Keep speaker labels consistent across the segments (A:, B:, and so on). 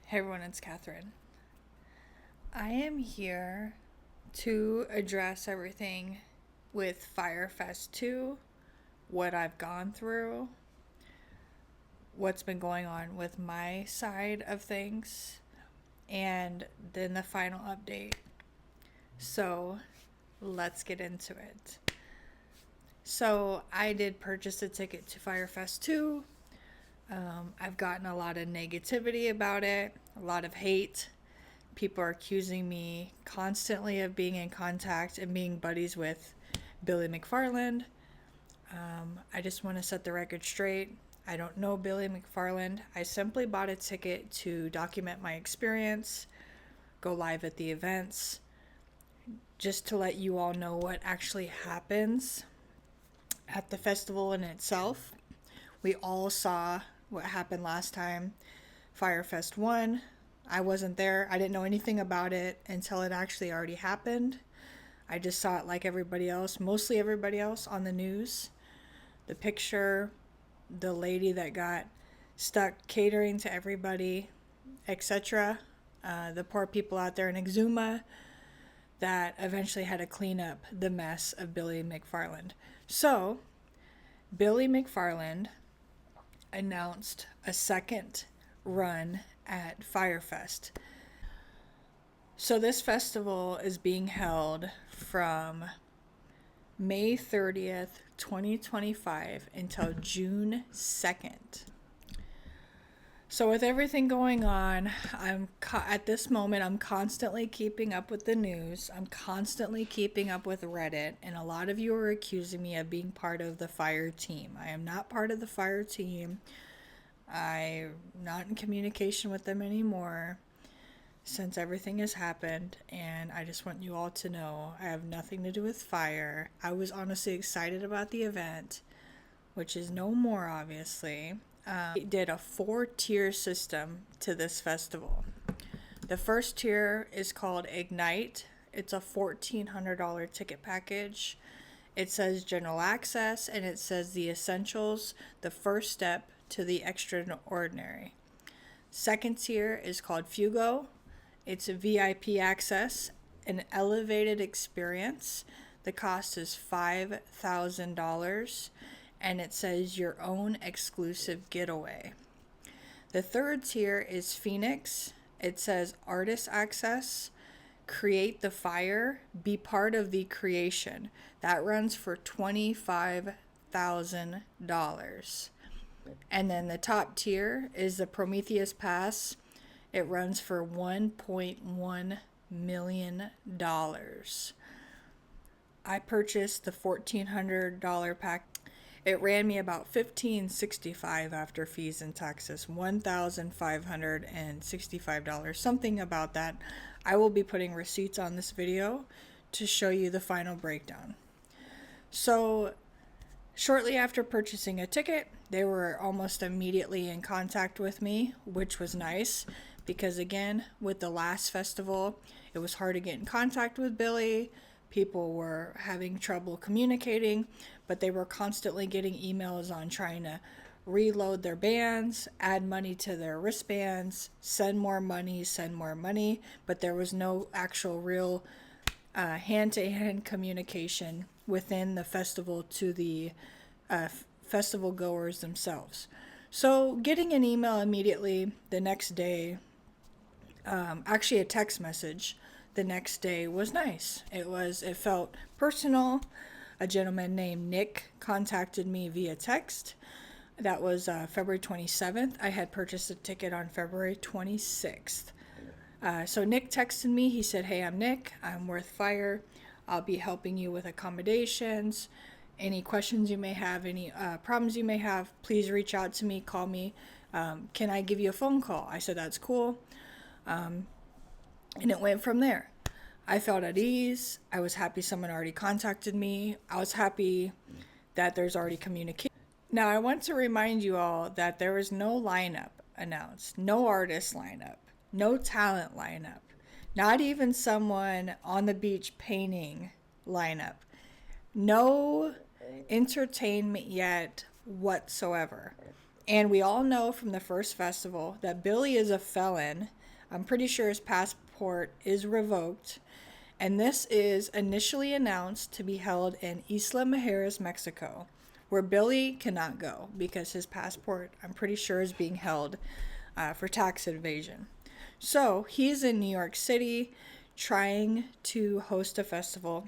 A: Hey everyone, it's Catherine. I am here to address everything with Fyre Fest 2, what I've gone through, what's been going on with my side of things, and then the final update. So let's get into it. So I did purchase a ticket to Fyre Fest 2. I've gotten a lot of negativity about it, a lot of hate. People are accusing me constantly of being in contact and being buddies with Billy McFarland. I just want to set the record straight. I don't know Billy McFarland. I simply bought a ticket to document my experience, go live at the events, just to let you all know what actually happens at the festival in itself. We all saw what happened last time, Fyre Fest 1. I wasn't there. I didn't know anything about it until it actually already happened. I just saw it like everybody else, mostly everybody else on the news. The picture, the lady that got stuck catering to everybody, etc. The poor people out there in Exuma that eventually had to clean up the mess of Billy McFarland. So, Billy McFarland announced a second run at Fyre Fest. So this festival is being held from May 30th, 2025 until June 2nd. So with everything going on, at this moment, I'm constantly keeping up with the news. I'm constantly keeping up with Reddit, and a lot of you are accusing me of being part of the Fyre team. I am not part of the Fyre team. I'm not in communication with them anymore since everything has happened, and I just want you all to know I have nothing to do with Fyre. I was honestly excited about the event, which is no more, obviously. It did a 4-tier system to this festival. The first tier is called Ignite. It's a $1,400 ticket package. It says general access, and it says the essentials, the first step to the extraordinary. Second tier is called Fugo. It's a VIP access, an elevated experience. The cost is $5,000, and it says your own exclusive getaway. The third tier is Phoenix. It says artist access, create the fire, be part of the creation. That runs for $25,000. And then the top tier is the Prometheus Pass. It runs for $1.1 million. I purchased the $1,400 pack. It ran me about $1,565 after fees and taxes, $1,565, something about that. I will be putting receipts on this video to show you the final breakdown. So, shortly after purchasing a ticket, they were almost immediately in contact with me, which was nice because, again, with the last festival, it was hard to get in contact with Billy. People were having trouble communicating, but they were constantly getting emails on trying to reload their bands, add money to their wristbands, send more money, but there was no actual real hand-to-hand communication within the festival to the festival goers themselves. So getting an email immediately the next day, actually a text message the next day, was nice. It felt personal. A gentleman named Nick contacted me via text. That was February 27th. I had purchased a ticket on February 26th. So Nick texted me. He said, "Hey, I'm Nick. I'm with Fyre. I'll be helping you with accommodations. Any questions you may have, any problems you may have, please reach out to me, call me. Can I give you a phone call?" I said, "That's cool." And it went from there. I felt at ease. I was happy someone already contacted me. I was happy that there's already communication. Now, I want to remind you all that there was no lineup announced, no artist lineup, no talent lineup, not even someone on the beach painting lineup. No entertainment yet whatsoever. And we all know from the first festival that Billy is a felon. I'm pretty sure his passport is revoked. And this is initially announced to be held in Isla Mujeres, Mexico, where Billy cannot go because his passport, I'm pretty sure, is being held for tax evasion. So he's in New York City trying to host a festival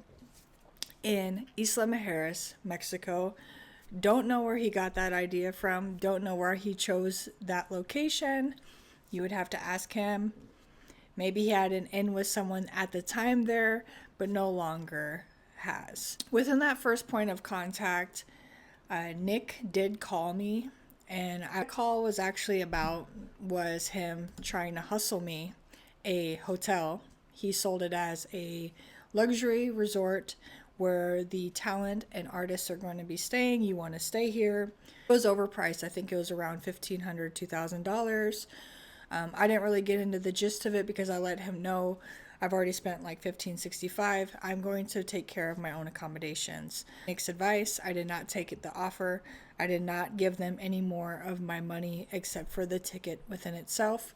A: in Isla Mujeres, Mexico. Don't know where he got that idea from. Don't know where he chose that location. You would have to ask him. Maybe he had an in with someone at the time there, but no longer has. Within that first point of contact, Nick did call me, and our call was actually was him trying to hustle me a hotel. He sold it as a luxury resort where the talent and artists are going to be staying. You want to stay here. It was overpriced. I think it was around $1,500, $2,000. I didn't really get into the gist of it because I let him know I've already spent like $1,565. I'm going to take care of my own accommodations. Nick's advice, I did not take the offer. I did not give them any more of my money except for the ticket within itself.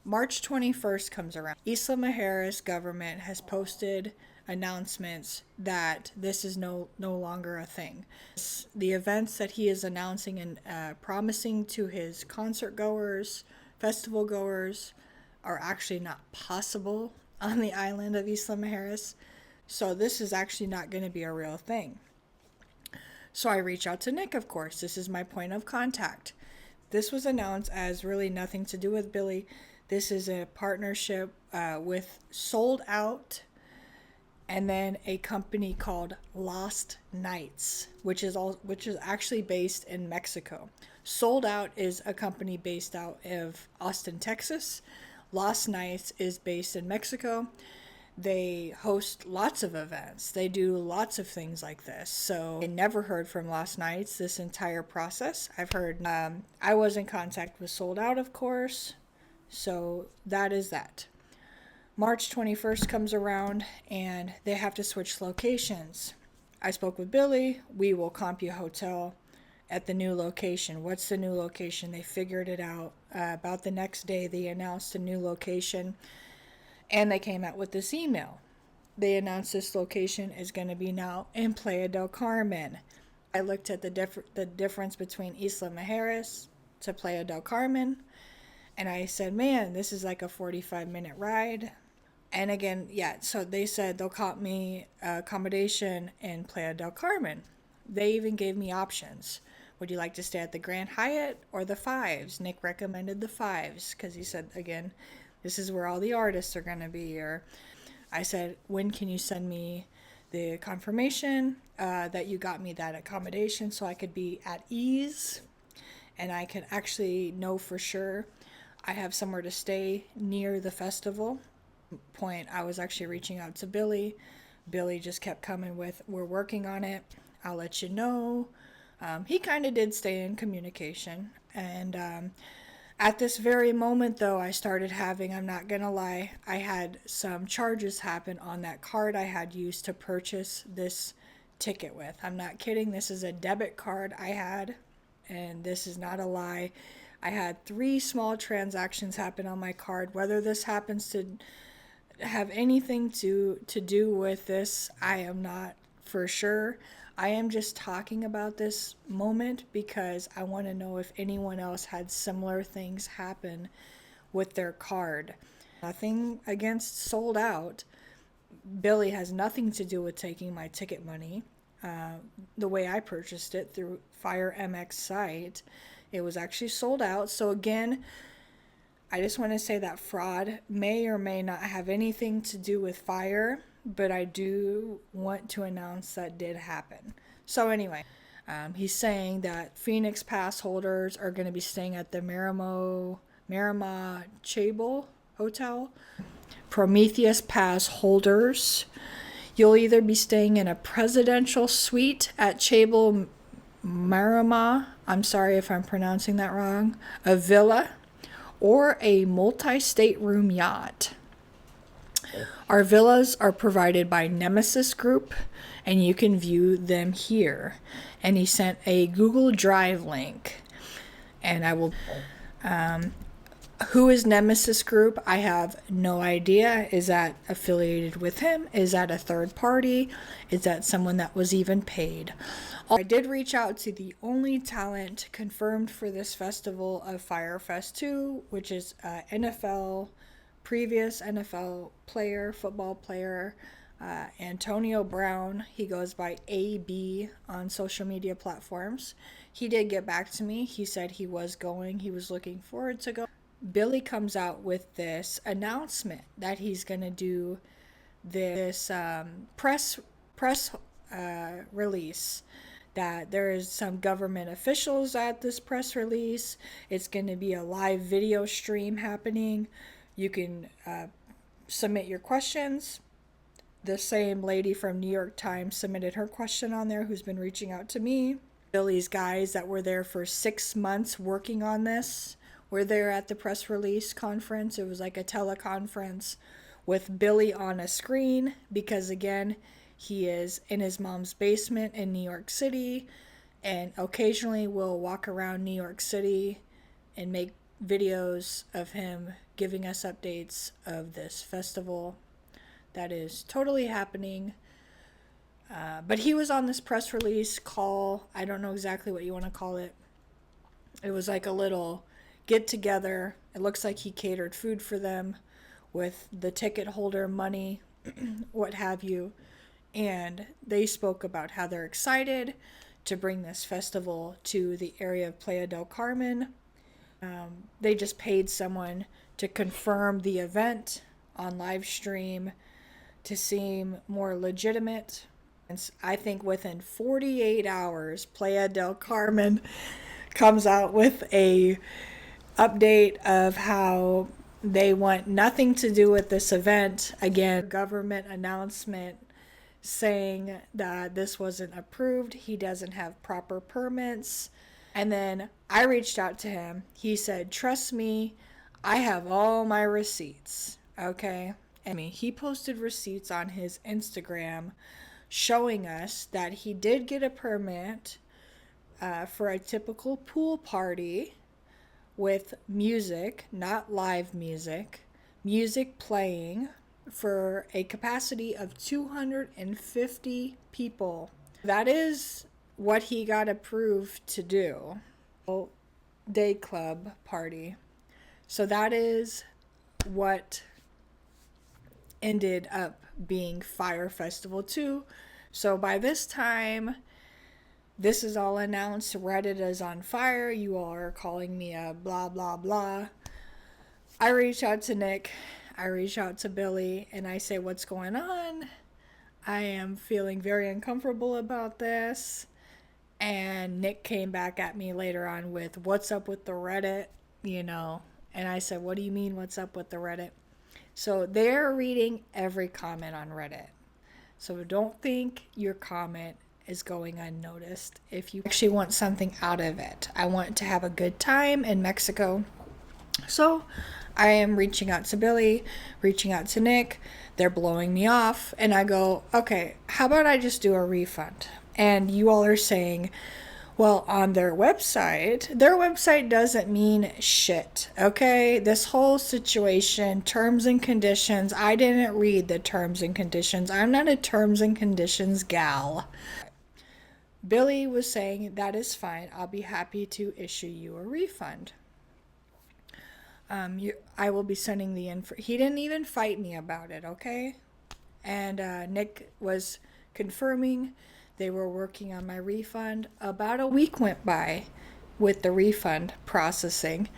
A: March 21st comes around. Isla Mujeres government has posted announcements that this is no longer a thing. The events that he is announcing and promising to his concert goers, festival goers, are actually not possible on the island of Isla Mujeres. So this is actually not going to be a real thing. So I reach out to Nick, of course. This is my point of contact. This was announced as really nothing to do with Billy. This is a partnership with Sold Out and then a company called Lost Nights, which is actually based in Mexico. Sold Out is a company based out of Austin, Texas. Lost Nights is based in Mexico. They host lots of events. They do lots of things like this. So I never heard from Lost Nights this entire process. I've heard, I was in contact with Sold Out, of course. So that is that. March 21st comes around and they have to switch locations. I spoke with Billy. We will comp you a hotel at the new location. What's the new location? They figured it out. About the next day, they announced a new location and they came out with this email. They announced this location is going to be now in Playa del Carmen. I looked at the difference between Isla Mujeres to Playa del Carmen, and I said, man, this is like a 45-minute ride. And again, so they said they'll comp me accommodation in Playa del Carmen. They even gave me options. Would you like to stay at the Grand Hyatt or the Fives? Nick recommended the Fives because he said, again, this is where all the artists are going to be. Or I said, when can you send me the confirmation that you got me that accommodation so I could be at ease and I can actually know for sure I have somewhere to stay near the festival. I was actually reaching out to Billy. Billy just kept coming with, we're working on it. I'll let you know. He kind of did stay in communication. And at this very moment, though, I started having, I'm not going to lie, I had some charges happen on that card I had used to purchase this ticket with. I'm not kidding. This is a debit card I had, and this is not a lie. I had 3 small transactions happen on my card. Whether this happens to have anything to do with this, I am not for sure. I am just talking about this moment because I want to know if anyone else had similar things happen with their card. Nothing against Sold Out. Billy has nothing to do with taking my ticket money. The way I purchased it through Fyre MX site, it was actually Sold Out. So again, I just want to say that fraud may or may not have anything to do with Fyre, but I do want to announce that did happen. So anyway, he's saying that Phoenix Pass holders are going to be staying at the Marima Chable Hotel. Prometheus Pass holders, you'll either be staying in a presidential suite at Chable Marima, I'm sorry if I'm pronouncing that wrong, a villa, or a multi-state room yacht. Our villas are provided by Nemesis Group, and you can view them here. And he sent a Google Drive link. and I will. Who is Nemesis Group? I have no idea. Is that affiliated with him? Is that a third party? Is that someone that was even paid? I did reach out to the only talent confirmed for this festival of Fyre Fest 2, which is previous NFL player, football player, Antonio Brown. He goes by AB on social media platforms. He did get back to me. He said he was going. He was looking forward to go. Billy comes out with this announcement that he's going to do this press release, that there is some government officials at this press release. It's going to be a live video stream happening. You can submit your questions. The same lady from New York Times submitted her question on there, who's been reaching out to me. Billy's guys that were there for 6 months working on this were there at the press release conference. It was like a teleconference with Billy on a screen because, again, he is in his mom's basement in New York City, and occasionally will walk around New York City and make videos of him giving us updates of this festival that is totally happening. But he was on this press release call. I don't know exactly what you want to call it. It was like a little get together. It looks like he catered food for them with the ticket holder money, what have you. And they spoke about how they're excited to bring this festival to the area of Playa del Carmen. They just paid someone to confirm the event on live stream to seem more legitimate. And I think within 48 hours, Playa del Carmen comes out with a update of how they want nothing to do with this event. Again, government announcement saying that this wasn't approved. He doesn't have proper permits. And then I reached out to him. He said, trust me, I have all my receipts. Okay. I mean, he posted receipts on his Instagram showing us that he did get a permit for a typical pool party with music, not live music, music playing for a capacity of 250 people. That is what he got approved to do. Day club party. So that is what ended up being Fyre Festival 2. So by this time, this is all announced. Reddit is on fire. You all are calling me a blah, blah, blah. I reach out to Nick. I reach out to Billy and I say, what's going on? I am feeling very uncomfortable about this. And Nick came back at me later on with, what's up with the Reddit? And I said, what do you mean, what's up with the Reddit? So they're reading every comment on Reddit. So don't think your comment is going unnoticed. If you actually want something out of it, I want to have a good time in Mexico. So I am reaching out to Billy, reaching out to Nick. They're blowing me off. And I go, okay, how about I just do a refund? And you all are saying, well, on their website doesn't mean shit, okay? This whole situation, terms and conditions, I didn't read the terms and conditions. I'm not a terms and conditions gal. Billy was saying, that is fine. I'll be happy to issue you a refund. I will be sending the info. He didn't even fight me about it, okay? And Nick was confirming they were working on my refund. About a week went by with the refund processing.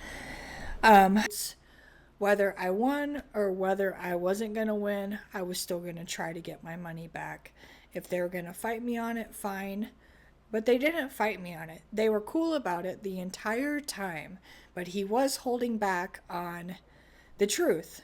A: Whether I won or whether I wasn't going to win, I was still going to try to get my money back. If they were going to fight me on it, fine. But they didn't fight me on it. They were cool about it the entire time. But he was holding back on the truth.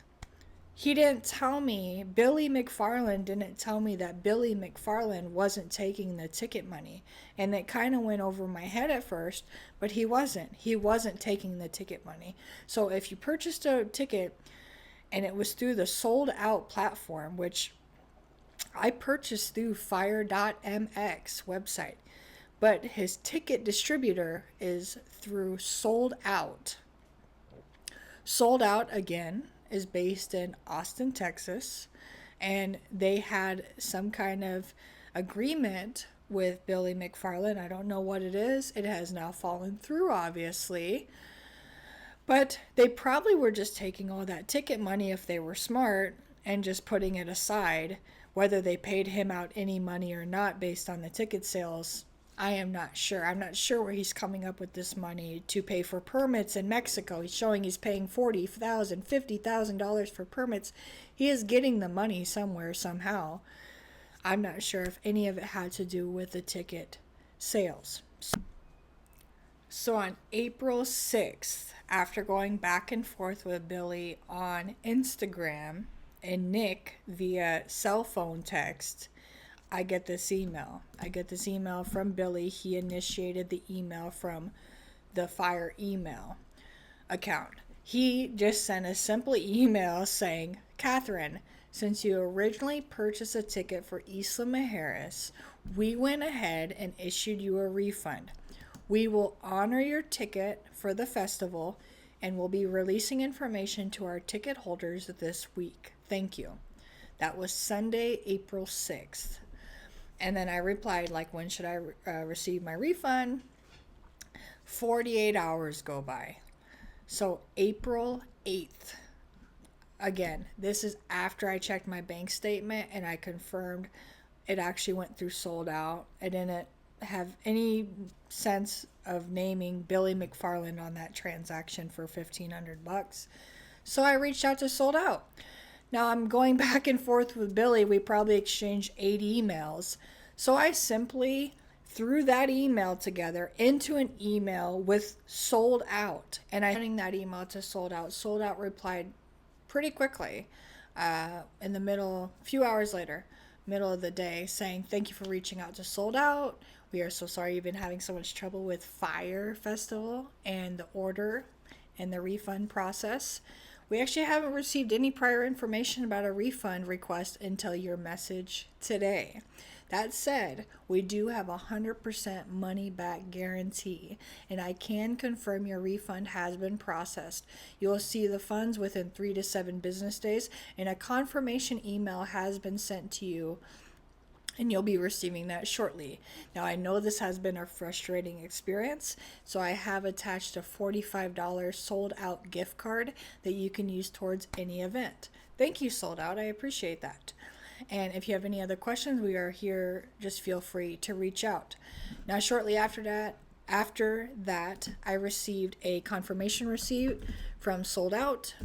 A: He didn't tell me, Billy McFarland didn't tell me that Billy McFarland wasn't taking the ticket money. And it kind of went over my head at first, but he wasn't. He wasn't taking the ticket money. So if you purchased a ticket and it was through the sold out platform, which I purchased through Fyre.mx website, but his ticket distributor is through Sold Out. Sold Out, again, is based in Austin, Texas, and they had some kind of agreement with Billy McFarland. I don't know what it is. It has now fallen through, obviously. But they probably were just taking all that ticket money, if they were smart, and just putting it aside. Whether they paid him out any money or not based on the ticket sales, I am not sure. I'm not sure where he's coming up with this money to pay for permits in Mexico. He's showing he's paying $40,000, $50,000 for permits. He is getting the money somewhere, somehow. I'm not sure if any of it had to do with the ticket sales. So on April 6th, after going back and forth with Billy on Instagram and Nick via cell phone text, I get this email. I get this email from Billy. He initiated the email from the Fyre email account. He just sent a simple email saying, Catherine, since you originally purchased a ticket for Isla Mujeres, we went ahead and issued you a refund. We will honor your ticket for the festival and will be releasing information to our ticket holders this week. Thank you. That was Sunday, April 6th. And then I replied, like, when should I receive my refund? 48 hours go by. So April 8th. Again, this is after I checked my bank statement and I confirmed it actually went through Sold Out. I didn't have any sense of naming Billy McFarland on that transaction for $1,500. So I reached out to Sold Out. Now I'm going back and forth with Billy. We probably exchanged 8 emails. So I simply threw that email together into an email with Sold Out. And I sent that email to Sold Out. Sold Out replied pretty quickly in the middle, a few hours later, middle of the day, saying, thank you for reaching out to Sold Out. We are so sorry you've been having so much trouble with Fyre Festival and the order and the refund process. We actually haven't received any prior information about a refund request until your message today. That said, we do have a 100% money back guarantee, and I can confirm your refund has been processed. You will see the funds within 3 to 7 business days, and a confirmation email has been sent to you, and you'll be receiving that shortly. Now, I know this has been a frustrating experience, so I have attached a $45 Sold Out gift card that you can use towards any event. Thank you, Sold Out. I appreciate that. And if you have any other questions, we are here. Just feel free to reach out. Now, shortly after that, I received a confirmation receipt from Sold Out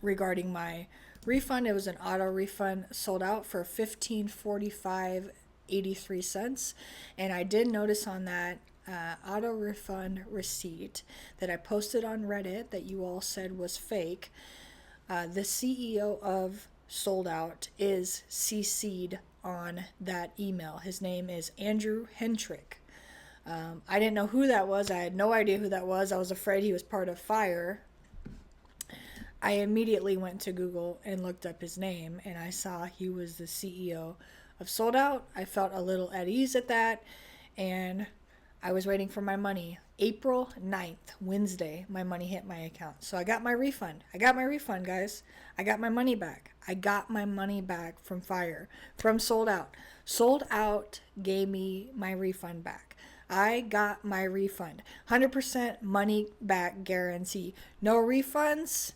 A: regarding my refund. It was an auto refund, Sold Out for $1545.83, and I did notice on that auto refund receipt that I posted on Reddit that you all said was fake. The CEO of Sold Out is CC'd on that email. His name is Andrew Hentrick. I didn't know who that was. I had no idea who that was. I was afraid he was part of Fyre. I immediately went to Google and looked up his name, and I saw he was the CEO of Sold Out. I felt a little at ease at that, and I was waiting for my money. April 9th, Wednesday, my money hit my account. So I got my refund. I got my refund, guys. I got my money back. I got my money back from Fyre, from Sold Out. Sold Out gave me my refund back. I got my refund. 100% money back guarantee. No refunds.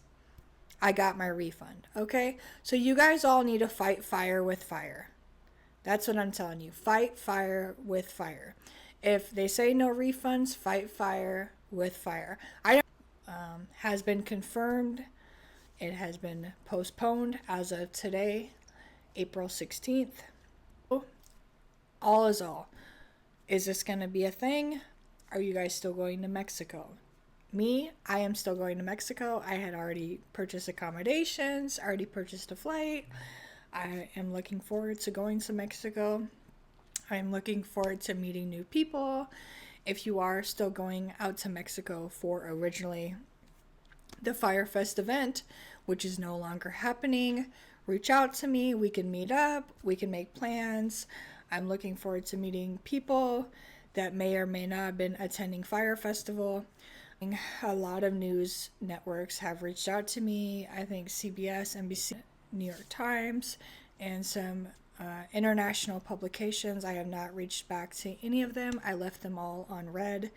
A: I got my refund. Okay? So you guys all need to fight fire with fire. That's what I'm telling you. Fight fire with fire. If they say no refunds, fight fire with fire. Has been confirmed. It has been postponed as of today, April 16th. All is all. Is this going to be a thing? Are you guys still going to Mexico? Me, I am still going to Mexico. I had already purchased accommodations, already purchased a flight. I am looking forward to going to Mexico. I'm looking forward to meeting new people. If you are still going out to Mexico for originally the Fyre Fest event, which is no longer happening, reach out to me. We can meet up. We can make plans. I'm looking forward to meeting people that may or may not have been attending Fyre Festival. A lot of news networks have reached out to me. I think CBS, NBC, New York Times, and some international publications. I have not reached back to any of them. I left them all on red.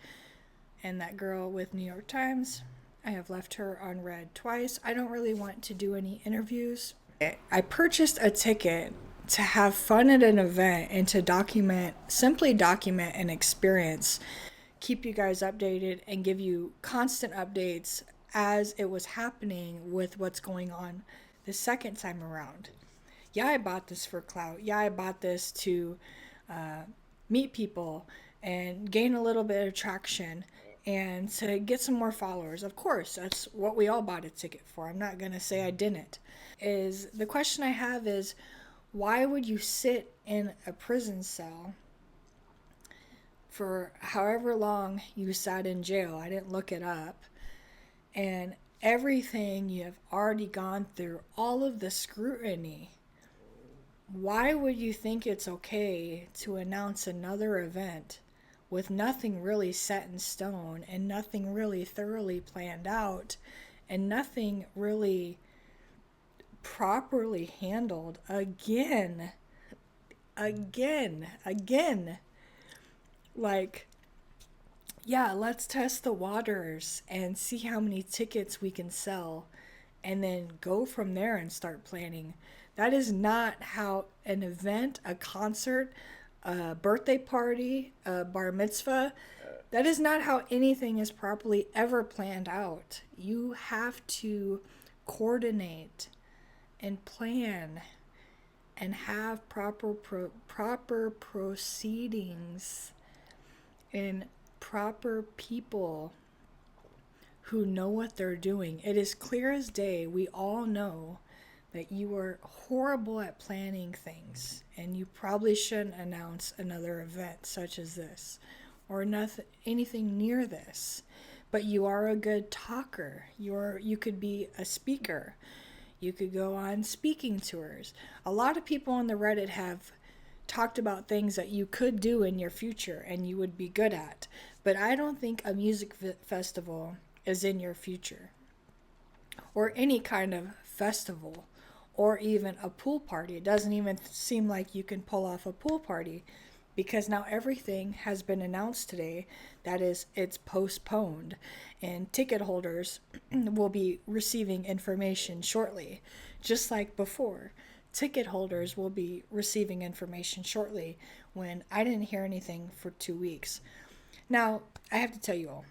A: And that girl with New York Times, I have left her on red twice. I don't really want to do any interviews. I purchased a ticket to have fun at an event and to simply document an experience, keep you guys updated, and give you constant updates as it was happening with what's going on the second time around. Yeah, I bought this for clout. Yeah, I bought this to meet people and gain a little bit of traction and to get some more followers. Of course, that's what we all bought a ticket for. I'm not going to say I didn't. The question I have is, why would you sit in a prison cell for however long you sat in jail? I didn't look it up. And everything you have already gone through, all of the scrutiny, why would you think it's okay to announce another event with nothing really set in stone and nothing really thoroughly planned out and nothing really properly handled again? Like, yeah, let's test the waters and see how many tickets we can sell and then go from there and start planning. That is not how an event, a concert, a birthday party, a bar mitzvah, that is not how anything is properly ever planned out. You have to coordinate and plan and have proper proceedings and proper people who know what they're doing. It is clear as day. We all know that you are horrible at planning things, and you probably shouldn't announce another event such as this or anything near this. But you are a good talker. You could be a speaker. You could go on speaking tours. A lot of people on the Reddit have talked about things that you could do in your future and you would be good at. But I don't think a music festival is in your future, or any kind of festival, or even a pool party. It doesn't even seem like you can pull off a pool party, because now everything has been announced today. That is, it's postponed, and ticket holders will be receiving information shortly, just like before. Ticket holders will be receiving information shortly, when I didn't hear anything for 2 weeks. Now, I have to tell you all,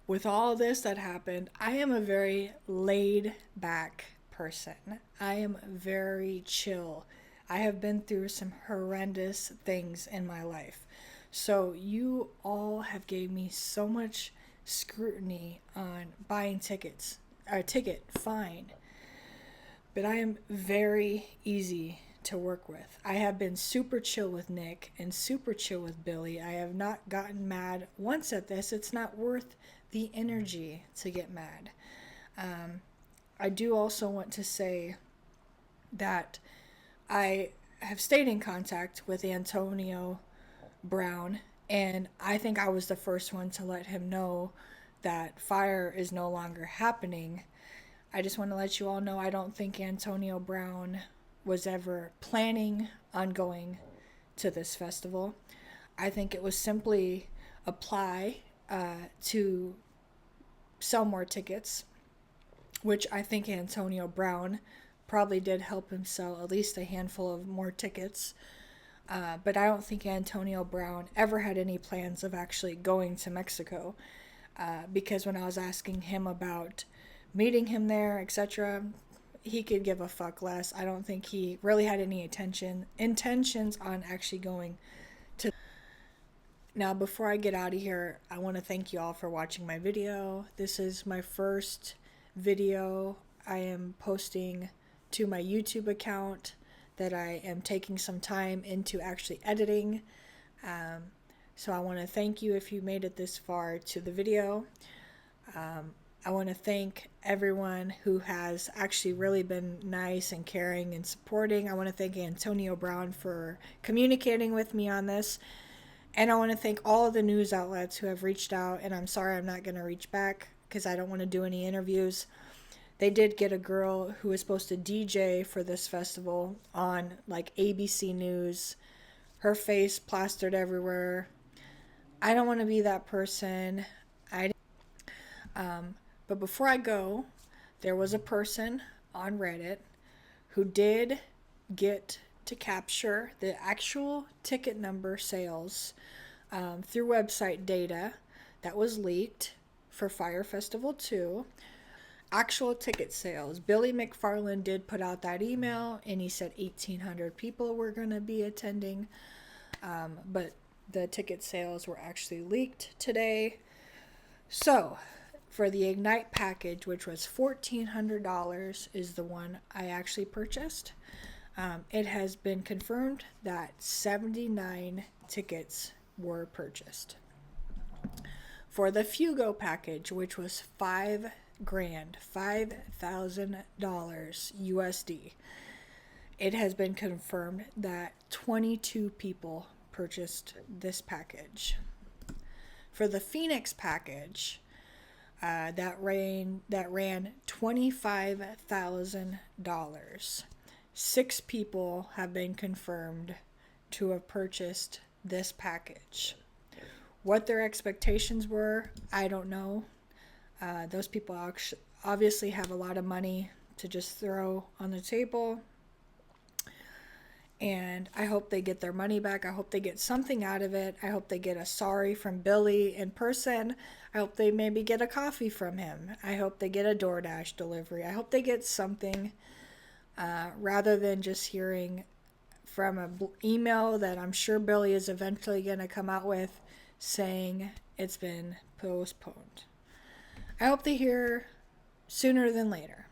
A: with all this that happened, I am a very laid back person. I am very chill. I have been through some horrendous things in my life. So you all have gave me so much scrutiny on buying tickets. A ticket, fine. But I am very easy to work with. I have been super chill with Nick and super chill with Billy. I have not gotten mad once at this. It's not worth the energy to get mad. I do also want to say that I have stayed in contact with Antonio Brown, and I think I was the first one to let him know that Fyre is no longer happening. I just want to let you all know I don't think Antonio Brown was ever planning on going to this festival. I think it was simply apply to sell more tickets, which I think Antonio Brown probably did help him sell at least a handful of more tickets. But I don't think Antonio Brown ever had any plans of actually going to Mexico, because when I was asking him about meeting him there, etc., he could give a fuck less. I don't think he really had any intentions on actually going to. Now, before I get out of here, I want to thank you all for watching my video. This is my first video I am posting to my YouTube account that I am taking some time into actually editing. So I want to thank you if you made it this far to the video. I want to thank everyone who has actually really been nice and caring and supporting. I want to thank Antonio Brown for communicating with me on this. And I want to thank all of the news outlets who have reached out. And I'm sorry I'm not going to reach back because I don't want to do any interviews. They did get a girl who was supposed to DJ for this festival on like ABC News. Her face plastered everywhere. I don't want to be that person. But before I go, there was a person on Reddit who did get to capture the actual ticket number sales through website data that was leaked for Fyre Festival 2. Actual ticket sales. Billy McFarland did put out that email, and he said 1,800 people were going to be attending. But the ticket sales were actually leaked today. So, for the Ignite package, which was $1,400, is the one I actually purchased. It has been confirmed that 79 tickets were purchased. For the Fugo package, which was $5,000, $5,000 USD, it has been confirmed that 22 people purchased this package. For the Phoenix package, that ran $25,000. 6 people have been confirmed to have purchased this package. What their expectations were, I don't know. Those people obviously have a lot of money to just throw on the table. And I hope they get their money back. I hope they get something out of it. I hope they get a sorry from Billy in person. I hope they maybe get a coffee from him. I hope they get a DoorDash delivery. I hope they get something rather than just hearing from an email that I'm sure Billy is eventually going to come out with saying it's been postponed. I hope they hear sooner than later.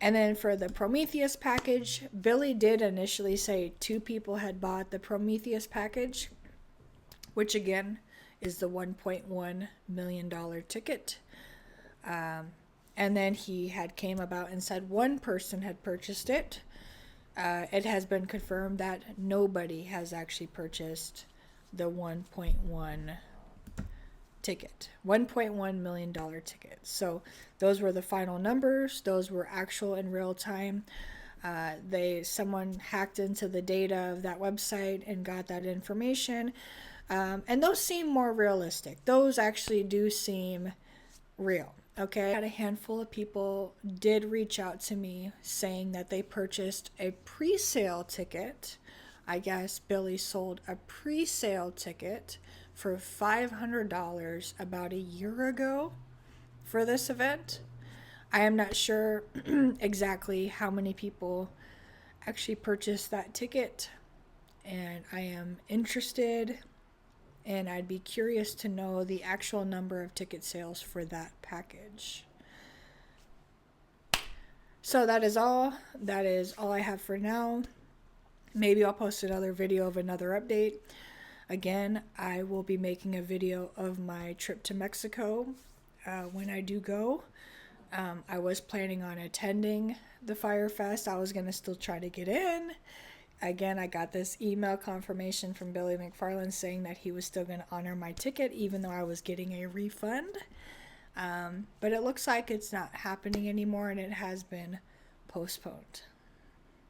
A: And then for the Prometheus package, Billy did initially say 2 people had bought the Prometheus package, which again is the $1.1 million ticket. And then he had came about and said 1 person had purchased it. It has been confirmed that nobody has actually purchased the 1.1 ticket, $1.1 million ticket. So those were the final numbers. Those were actual in real time. Someone hacked into the data of that website and got that information. And those seem more realistic. Those actually do seem real. Okay. I had a handful of people did reach out to me saying that they purchased a pre-sale ticket. I guess Billy sold a pre-sale ticket for $500 about a year ago for this event. I am not sure exactly how many people actually purchased that ticket, and I am interested, and I'd be curious to know the actual number of ticket sales for that package. So that is all. That is all I have for now. Maybe I'll post another video of another update. Again, I will be making a video of my trip to Mexico when I do go. I was planning on attending the Fyre Fest. I was going to still try to get in. Again, I got this email confirmation from Billy McFarland saying that he was still going to honor my ticket even though I was getting a refund. But it looks like it's not happening anymore and it has been postponed.